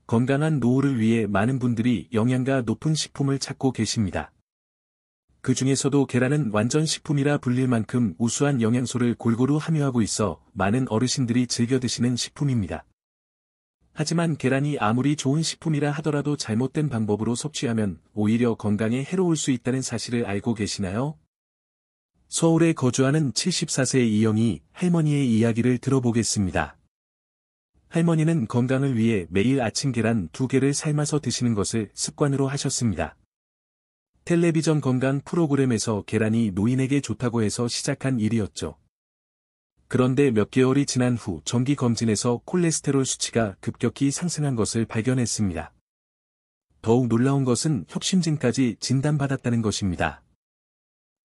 건강한 노후를 위해 많은 분들이 영양가 높은 식품을 찾고 계십니다. 그 중에서도 계란은 완전 식품이라 불릴 만큼 우수한 영양소를 골고루 함유하고 있어 많은 어르신들이 즐겨 드시는 식품입니다. 하지만 계란이 아무리 좋은 식품이라 하더라도 잘못된 방법으로 섭취하면 오히려 건강에 해로울 수 있다는 사실을 알고 계시나요? 서울에 거주하는 74세 이영희 할머니의 이야기를 들어보겠습니다. 할머니는 건강을 위해 매일 아침 계란 2개를 삶아서 드시는 것을 습관으로 하셨습니다. 텔레비전 건강 프로그램에서 계란이 노인에게 좋다고 해서 시작한 일이었죠. 그런데 몇 개월이 지난 후 정기 검진에서 콜레스테롤 수치가 급격히 상승한 것을 발견했습니다. 더욱 놀라운 것은 협심증까지 진단받았다는 것입니다.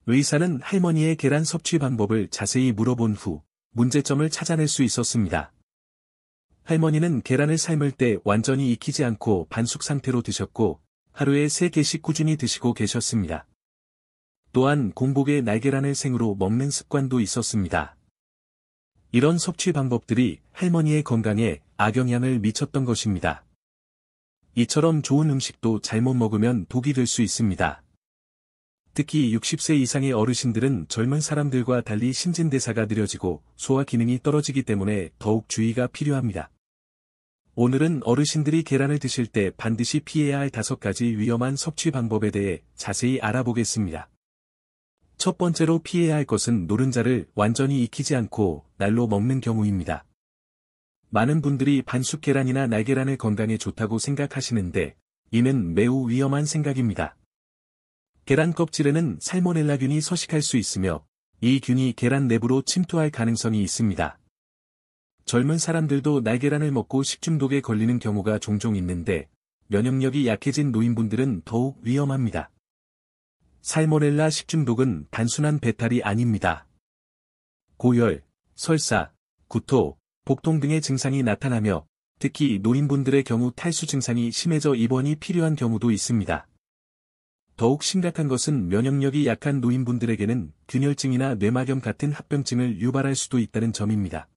의사는 할머니의 계란 섭취 방법을 자세히 물어본 후 문제점을 찾아낼 수 있었습니다. 할머니는 계란을 삶을 때 완전히 익히지 않고 반숙 상태로 드셨고 하루에 3개씩 꾸준히 드시고 계셨습니다. 또한 공복에 날계란을 생으로 먹는 습관도 있었습니다. 이런 섭취 방법들이 할머니의 건강에 악영향을 미쳤던 것입니다. 이처럼 좋은 음식도 잘못 먹으면 독이 될 수 있습니다. 특히 60세 이상의 어르신들은 젊은 사람들과 달리 신진대사가 느려지고 소화 기능이 떨어지기 때문에 더욱 주의가 필요합니다. 오늘은 어르신들이 계란을 드실 때 반드시 피해야 할 5가지 위험한 섭취 방법에 대해 자세히 알아보겠습니다. 첫 번째로 피해야 할 것은 노른자를 완전히 익히지 않고 날로 먹는 경우입니다. 많은 분들이 반숙 계란이나 날계란을 건강에 좋다고 생각하시는데 이는 매우 위험한 생각입니다. 계란 껍질에는 살모넬라균이 서식할 수 있으며 이 균이 계란 내부로 침투할 가능성이 있습니다. 젊은 사람들도 날계란을 먹고 식중독에 걸리는 경우가 종종 있는데 면역력이 약해진 노인분들은 더욱 위험합니다. 살모넬라 식중독은 단순한 배탈이 아닙니다. 고열, 설사, 구토, 복통 등의 증상이 나타나며 특히 노인분들의 경우 탈수 증상이 심해져 입원이 필요한 경우도 있습니다. 더욱 심각한 것은 면역력이 약한 노인분들에게는 균열증이나 뇌막염 같은 합병증을 유발할 수도 있다는 점입니다.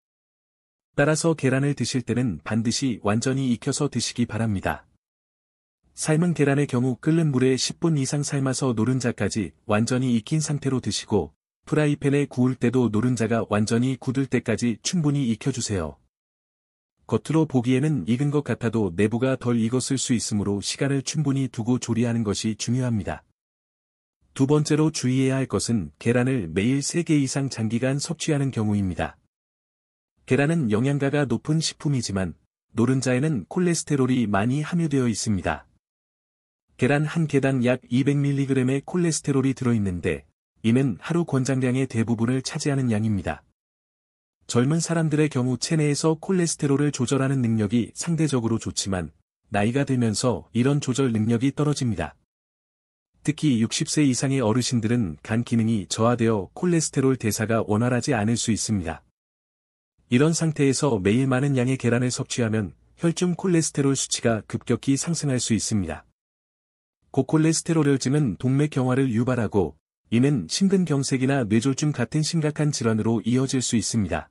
따라서 계란을 드실 때는 반드시 완전히 익혀서 드시기 바랍니다. 삶은 계란의 경우 끓는 물에 10분 이상 삶아서 노른자까지 완전히 익힌 상태로 드시고 프라이팬에 구울 때도 노른자가 완전히 굳을 때까지 충분히 익혀주세요. 겉으로 보기에는 익은 것 같아도 내부가 덜 익었을 수 있으므로 시간을 충분히 두고 조리하는 것이 중요합니다. 두 번째로 주의해야 할 것은 계란을 매일 3개 이상 장기간 섭취하는 경우입니다. 계란은 영양가가 높은 식품이지만 노른자에는 콜레스테롤이 많이 함유되어 있습니다. 계란 한 개당 약 200mg의 콜레스테롤이 들어있는데 이는 하루 권장량의 대부분을 차지하는 양입니다. 젊은 사람들의 경우 체내에서 콜레스테롤을 조절하는 능력이 상대적으로 좋지만 나이가 들면서 이런 조절 능력이 떨어집니다. 특히 60세 이상의 어르신들은 간 기능이 저하되어 콜레스테롤 대사가 원활하지 않을 수 있습니다. 이런 상태에서 매일 많은 양의 계란을 섭취하면 혈중 콜레스테롤 수치가 급격히 상승할 수 있습니다. 고콜레스테롤혈증은 동맥경화를 유발하고 이는 심근경색이나 뇌졸중 같은 심각한 질환으로 이어질 수 있습니다.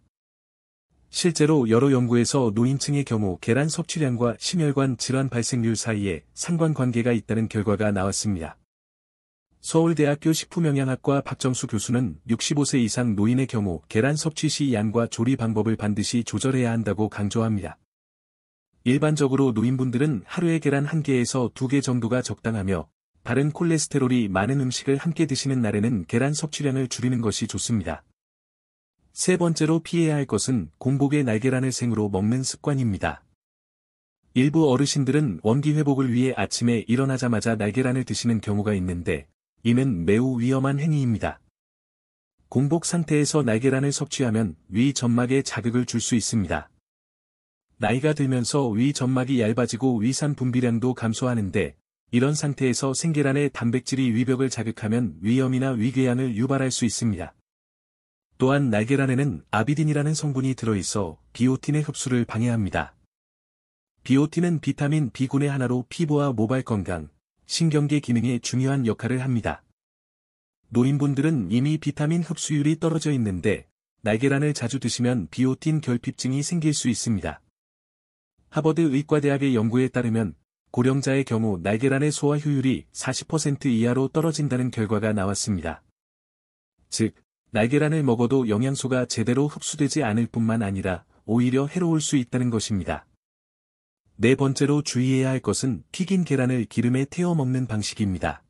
실제로 여러 연구에서 노인층의 경우 계란 섭취량과 심혈관 질환 발생률 사이에 상관관계가 있다는 결과가 나왔습니다. 서울대학교 식품영양학과 박정수 교수는 65세 이상 노인의 경우 계란 섭취 시 양과 조리 방법을 반드시 조절해야 한다고 강조합니다. 일반적으로 노인분들은 하루에 계란 1개에서 2개 정도가 적당하며 다른 콜레스테롤이 많은 음식을 함께 드시는 날에는 계란 섭취량을 줄이는 것이 좋습니다. 세 번째로 피해야 할 것은 공복에 날계란을 생으로 먹는 습관입니다. 일부 어르신들은 원기 회복을 위해 아침에 일어나자마자 날계란을 드시는 경우가 있는데 이는 매우 위험한 행위입니다. 공복 상태에서 날계란을 섭취하면 위 점막에 자극을 줄 수 있습니다. 나이가 들면서 위 점막이 얇아지고 위산 분비량도 감소하는데 이런 상태에서 생계란의 단백질이 위벽을 자극하면 위염이나 위궤양을 유발할 수 있습니다. 또한 날계란에는 아비딘이라는 성분이 들어있어 비오틴의 흡수를 방해합니다. 비오틴은 비타민 B군의 하나로 피부와 모발 건강, 신경계 기능에 중요한 역할을 합니다. 노인분들은 이미 비타민 흡수율이 떨어져 있는데 날계란을 자주 드시면 비오틴 결핍증이 생길 수 있습니다. 하버드 의과대학의 연구에 따르면 고령자의 경우 날계란의 소화 효율이 40% 이하로 떨어진다는 결과가 나왔습니다. 즉, 날계란을 먹어도 영양소가 제대로 흡수되지 않을 뿐만 아니라 오히려 해로울 수 있다는 것입니다. 네 번째로 주의해야 할 것은 튀긴 계란을 기름에 태워 먹는 방식입니다.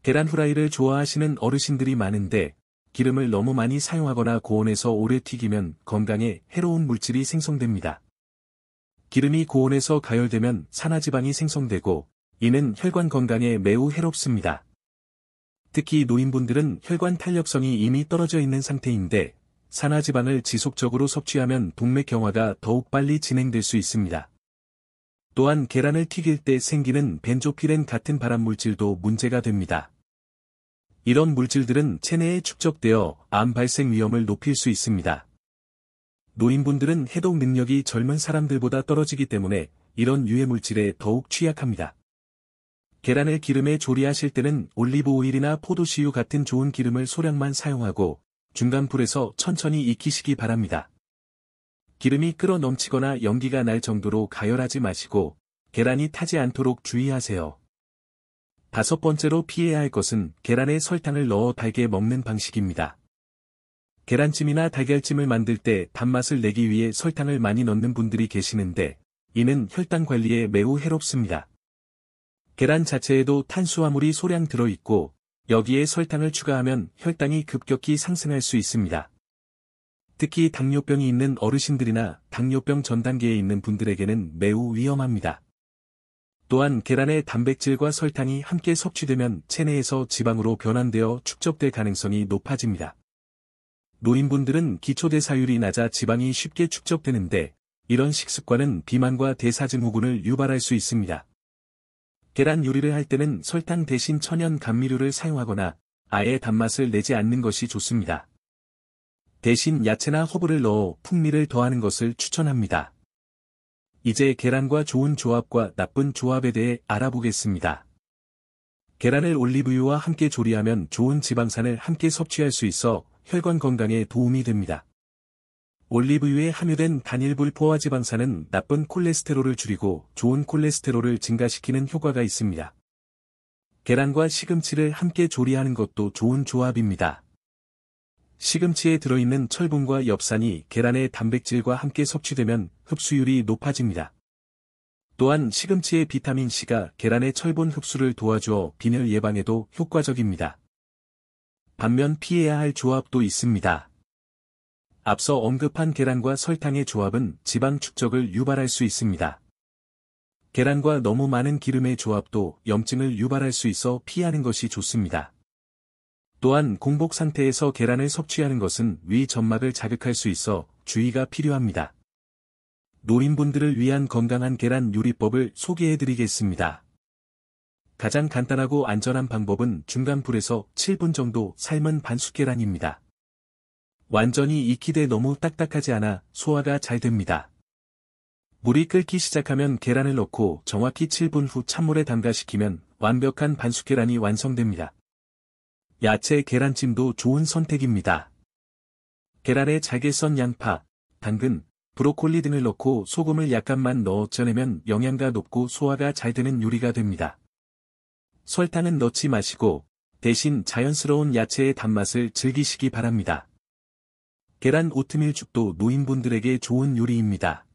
계란 후라이를 좋아하시는 어르신들이 많은데 기름을 너무 많이 사용하거나 고온에서 오래 튀기면 건강에 해로운 물질이 생성됩니다. 기름이 고온에서 가열되면 산화지방이 생성되고 이는 혈관 건강에 매우 해롭습니다. 특히 노인분들은 혈관 탄력성이 이미 떨어져 있는 상태인데 산화지방을 지속적으로 섭취하면 동맥경화가 더욱 빨리 진행될 수 있습니다. 또한 계란을 튀길 때 생기는 벤조피렌 같은 발암물질도 문제가 됩니다. 이런 물질들은 체내에 축적되어 암 발생 위험을 높일 수 있습니다. 노인분들은 해독 능력이 젊은 사람들보다 떨어지기 때문에 이런 유해 물질에 더욱 취약합니다. 계란을 기름에 조리하실 때는 올리브 오일이나 포도씨유 같은 좋은 기름을 소량만 사용하고 중간 불에서 천천히 익히시기 바랍니다. 기름이 끓어 넘치거나 연기가 날 정도로 가열하지 마시고 계란이 타지 않도록 주의하세요. 다섯 번째로 피해야 할 것은 계란에 설탕을 넣어 달게 먹는 방식입니다. 계란찜이나 달걀찜을 만들 때 단맛을 내기 위해 설탕을 많이 넣는 분들이 계시는데 이는 혈당 관리에 매우 해롭습니다. 계란 자체에도 탄수화물이 소량 들어있고 여기에 설탕을 추가하면 혈당이 급격히 상승할 수 있습니다. 특히 당뇨병이 있는 어르신들이나 당뇨병 전 단계에 있는 분들에게는 매우 위험합니다. 또한 계란의 단백질과 설탕이 함께 섭취되면 체내에서 지방으로 변환되어 축적될 가능성이 높아집니다. 노인분들은 기초대사율이 낮아 지방이 쉽게 축적되는데 이런 식습관은 비만과 대사증후군을 유발할 수 있습니다. 계란 요리를 할 때는 설탕 대신 천연 감미료를 사용하거나 아예 단맛을 내지 않는 것이 좋습니다. 대신 야채나 허브를 넣어 풍미를 더하는 것을 추천합니다. 이제 계란과 좋은 조합과 나쁜 조합에 대해 알아보겠습니다. 계란을 올리브유와 함께 조리하면 좋은 지방산을 함께 섭취할 수 있어 혈관 건강에 도움이 됩니다. 올리브유에 함유된 단일불 포화지방산은 나쁜 콜레스테롤을 줄이고 좋은 콜레스테롤을 증가시키는 효과가 있습니다. 계란과 시금치를 함께 조리하는 것도 좋은 조합입니다. 시금치에 들어있는 철분과 엽산이 계란의 단백질과 함께 섭취되면 흡수율이 높아집니다. 또한 시금치의 비타민C가 계란의 철분 흡수를 도와주어 빈혈 예방에도 효과적입니다. 반면 피해야 할 조합도 있습니다. 앞서 언급한 계란과 설탕의 조합은 지방 축적을 유발할 수 있습니다. 계란과 너무 많은 기름의 조합도 염증을 유발할 수 있어 피하는 것이 좋습니다. 또한 공복 상태에서 계란을 섭취하는 것은 위 점막을 자극할 수 있어 주의가 필요합니다. 노인분들을 위한 건강한 계란 요리법을 소개해드리겠습니다. 가장 간단하고 안전한 방법은 중간 불에서 7분 정도 삶은 반숙 계란입니다. 완전히 익히되 너무 딱딱하지 않아 소화가 잘 됩니다. 물이 끓기 시작하면 계란을 넣고 정확히 7분 후 찬물에 담가식히면 완벽한 반숙 계란이 완성됩니다. 야채 계란찜도 좋은 선택입니다. 계란에 잘게 썬 양파, 당근, 브로콜리 등을 넣고 소금을 약간만 넣어 쪄내면 영양가 높고 소화가 잘 되는 요리가 됩니다. 설탕은 넣지 마시고 대신 자연스러운 야채의 단맛을 즐기시기 바랍니다. 계란 오트밀죽도 노인분들에게 좋은 요리입니다.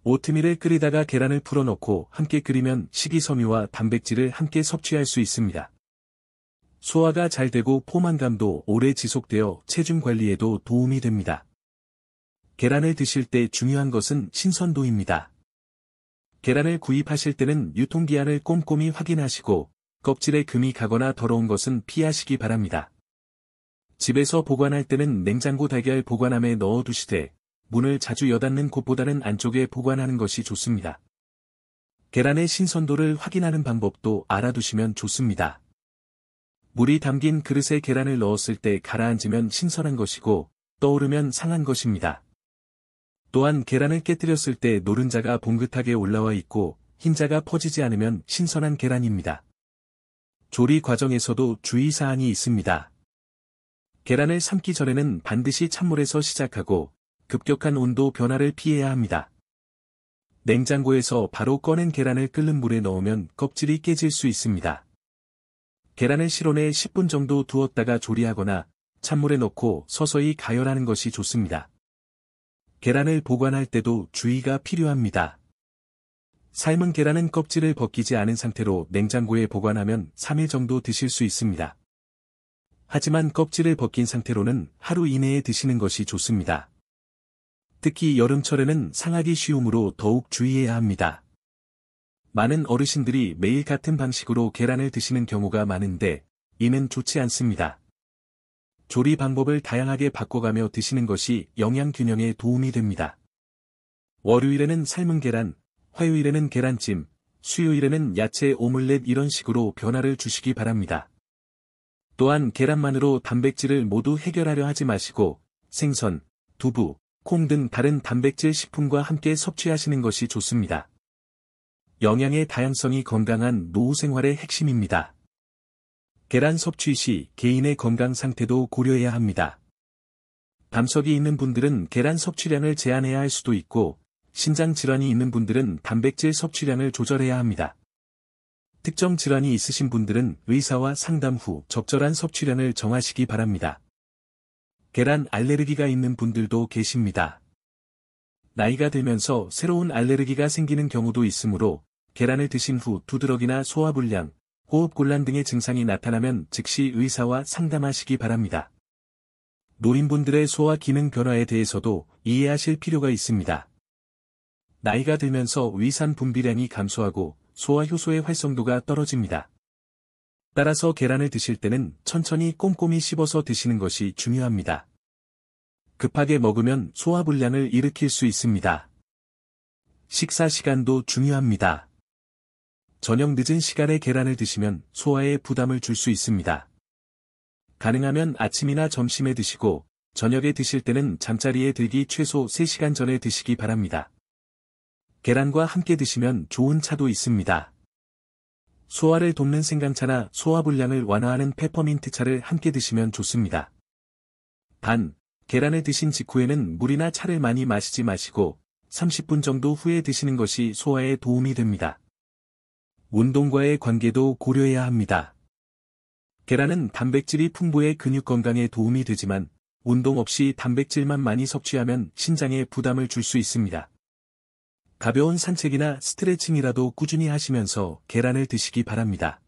오트밀을 끓이다가 계란을 풀어넣고 함께 끓이면 식이섬유와 단백질을 함께 섭취할 수 있습니다. 소화가 잘 되고 포만감도 오래 지속되어 체중 관리에도 도움이 됩니다. 계란을 드실 때 중요한 것은 신선도입니다. 계란을 구입하실 때는 유통기한을 꼼꼼히 확인하시고 껍질에 금이 가거나 더러운 것은 피하시기 바랍니다. 집에서 보관할 때는 냉장고 달걀 보관함에 넣어두시되 문을 자주 여닫는 곳보다는 안쪽에 보관하는 것이 좋습니다. 계란의 신선도를 확인하는 방법도 알아두시면 좋습니다. 물이 담긴 그릇에 계란을 넣었을 때 가라앉으면 신선한 것이고 떠오르면 상한 것입니다. 또한 계란을 깨뜨렸을 때 노른자가 봉긋하게 올라와 있고 흰자가 퍼지지 않으면 신선한 계란입니다. 조리 과정에서도 주의사항이 있습니다. 계란을 삶기 전에는 반드시 찬물에서 시작하고 급격한 온도 변화를 피해야 합니다. 냉장고에서 바로 꺼낸 계란을 끓는 물에 넣으면 껍질이 깨질 수 있습니다. 계란을 실온에 10분 정도 두었다가 조리하거나 찬물에 넣고 서서히 가열하는 것이 좋습니다. 계란을 보관할 때도 주의가 필요합니다. 삶은 계란은 껍질을 벗기지 않은 상태로 냉장고에 보관하면 3일 정도 드실 수 있습니다. 하지만 껍질을 벗긴 상태로는 하루 이내에 드시는 것이 좋습니다. 특히 여름철에는 상하기 쉬우므로 더욱 주의해야 합니다. 많은 어르신들이 매일 같은 방식으로 계란을 드시는 경우가 많은데 이는 좋지 않습니다. 조리 방법을 다양하게 바꿔가며 드시는 것이 영양 균형에 도움이 됩니다. 월요일에는 삶은 계란, 화요일에는 계란찜, 수요일에는 야채 오믈렛 이런 식으로 변화를 주시기 바랍니다. 또한 계란만으로 단백질을 모두 해결하려 하지 마시고 생선, 두부, 콩 등 다른 단백질 식품과 함께 섭취하시는 것이 좋습니다. 영양의 다양성이 건강한 노후 생활의 핵심입니다. 계란 섭취 시 개인의 건강 상태도 고려해야 합니다. 담석이 있는 분들은 계란 섭취량을 제한해야 할 수도 있고, 신장 질환이 있는 분들은 단백질 섭취량을 조절해야 합니다. 특정 질환이 있으신 분들은 의사와 상담 후 적절한 섭취량을 정하시기 바랍니다. 계란 알레르기가 있는 분들도 계십니다. 나이가 들면서 새로운 알레르기가 생기는 경우도 있으므로 계란을 드신 후 두드러기나 소화불량, 호흡곤란 등의 증상이 나타나면 즉시 의사와 상담하시기 바랍니다. 노인분들의 소화 기능 변화에 대해서도 이해하실 필요가 있습니다. 나이가 들면서 위산 분비량이 감소하고 소화 효소의 활성도가 떨어집니다. 따라서 계란을 드실 때는 천천히 꼼꼼히 씹어서 드시는 것이 중요합니다. 급하게 먹으면 소화불량을 일으킬 수 있습니다. 식사 시간도 중요합니다. 저녁 늦은 시간에 계란을 드시면 소화에 부담을 줄 수 있습니다. 가능하면 아침이나 점심에 드시고 저녁에 드실 때는 잠자리에 들기 최소 3시간 전에 드시기 바랍니다. 계란과 함께 드시면 좋은 차도 있습니다. 소화를 돕는 생강차나 소화불량을 완화하는 페퍼민트 차를 함께 드시면 좋습니다. 단, 계란을 드신 직후에는 물이나 차를 많이 마시지 마시고 30분 정도 후에 드시는 것이 소화에 도움이 됩니다. 운동과의 관계도 고려해야 합니다. 계란은 단백질이 풍부해 근육 건강에 도움이 되지만 운동 없이 단백질만 많이 섭취하면 신장에 부담을 줄 수 있습니다. 가벼운 산책이나 스트레칭이라도 꾸준히 하시면서 계란을 드시기 바랍니다.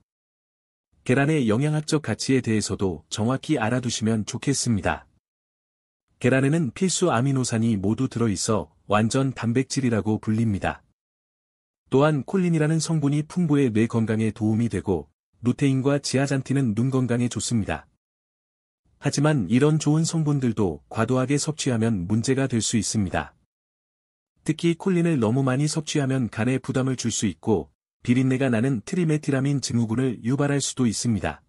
계란의 영양학적 가치에 대해서도 정확히 알아두시면 좋겠습니다. 계란에는 필수 아미노산이 모두 들어있어 완전 단백질이라고 불립니다. 또한 콜린이라는 성분이 풍부해 뇌 건강에 도움이 되고 루테인과 지아잔틴은 눈 건강에 좋습니다. 하지만 이런 좋은 성분들도 과도하게 섭취하면 문제가 될 수 있습니다. 특히 콜린을 너무 많이 섭취하면 간에 부담을 줄 수 있고 비린내가 나는 트리메티라민 증후군을 유발할 수도 있습니다.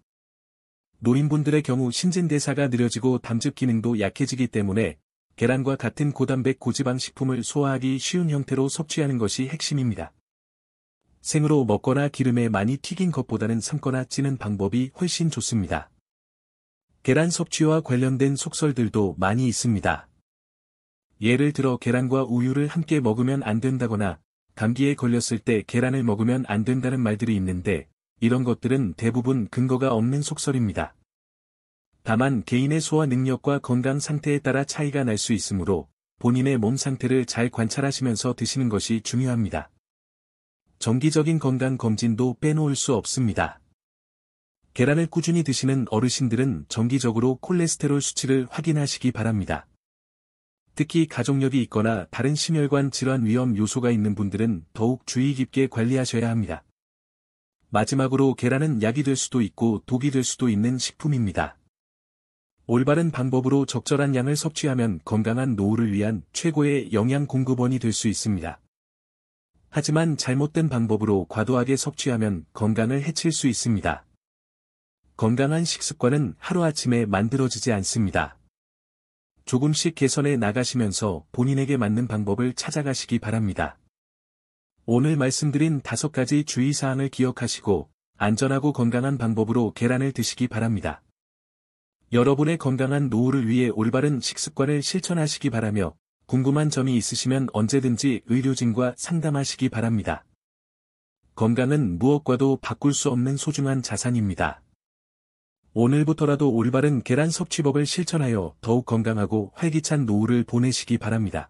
노인분들의 경우 신진대사가 느려지고 담즙 기능도 약해지기 때문에 계란과 같은 고단백 고지방 식품을 소화하기 쉬운 형태로 섭취하는 것이 핵심입니다. 생으로 먹거나 기름에 많이 튀긴 것보다는 삶거나 찌는 방법이 훨씬 좋습니다. 계란 섭취와 관련된 속설들도 많이 있습니다. 예를 들어 계란과 우유를 함께 먹으면 안 된다거나 감기에 걸렸을 때 계란을 먹으면 안 된다는 말들이 있는데 이런 것들은 대부분 근거가 없는 속설입니다. 다만 개인의 소화 능력과 건강 상태에 따라 차이가 날 수 있으므로 본인의 몸 상태를 잘 관찰하시면서 드시는 것이 중요합니다. 정기적인 건강 검진도 빼놓을 수 없습니다. 계란을 꾸준히 드시는 어르신들은 정기적으로 콜레스테롤 수치를 확인하시기 바랍니다. 특히 가족력이 있거나 다른 심혈관 질환 위험 요소가 있는 분들은 더욱 주의 깊게 관리하셔야 합니다. 마지막으로 계란은 약이 될 수도 있고 독이 될 수도 있는 식품입니다. 올바른 방법으로 적절한 양을 섭취하면 건강한 노후를 위한 최고의 영양 공급원이 될 수 있습니다. 하지만 잘못된 방법으로 과도하게 섭취하면 건강을 해칠 수 있습니다. 건강한 식습관은 하루아침에 만들어지지 않습니다. 조금씩 개선해 나가시면서 본인에게 맞는 방법을 찾아가시기 바랍니다. 오늘 말씀드린 5가지 주의사항을 기억하시고 안전하고 건강한 방법으로 계란을 드시기 바랍니다. 여러분의 건강한 노후를 위해 올바른 식습관을 실천하시기 바라며 궁금한 점이 있으시면 언제든지 의료진과 상담하시기 바랍니다. 건강은 무엇과도 바꿀 수 없는 소중한 자산입니다. 오늘부터라도 올바른 계란 섭취법을 실천하여 더욱 건강하고 활기찬 노후를 보내시기 바랍니다.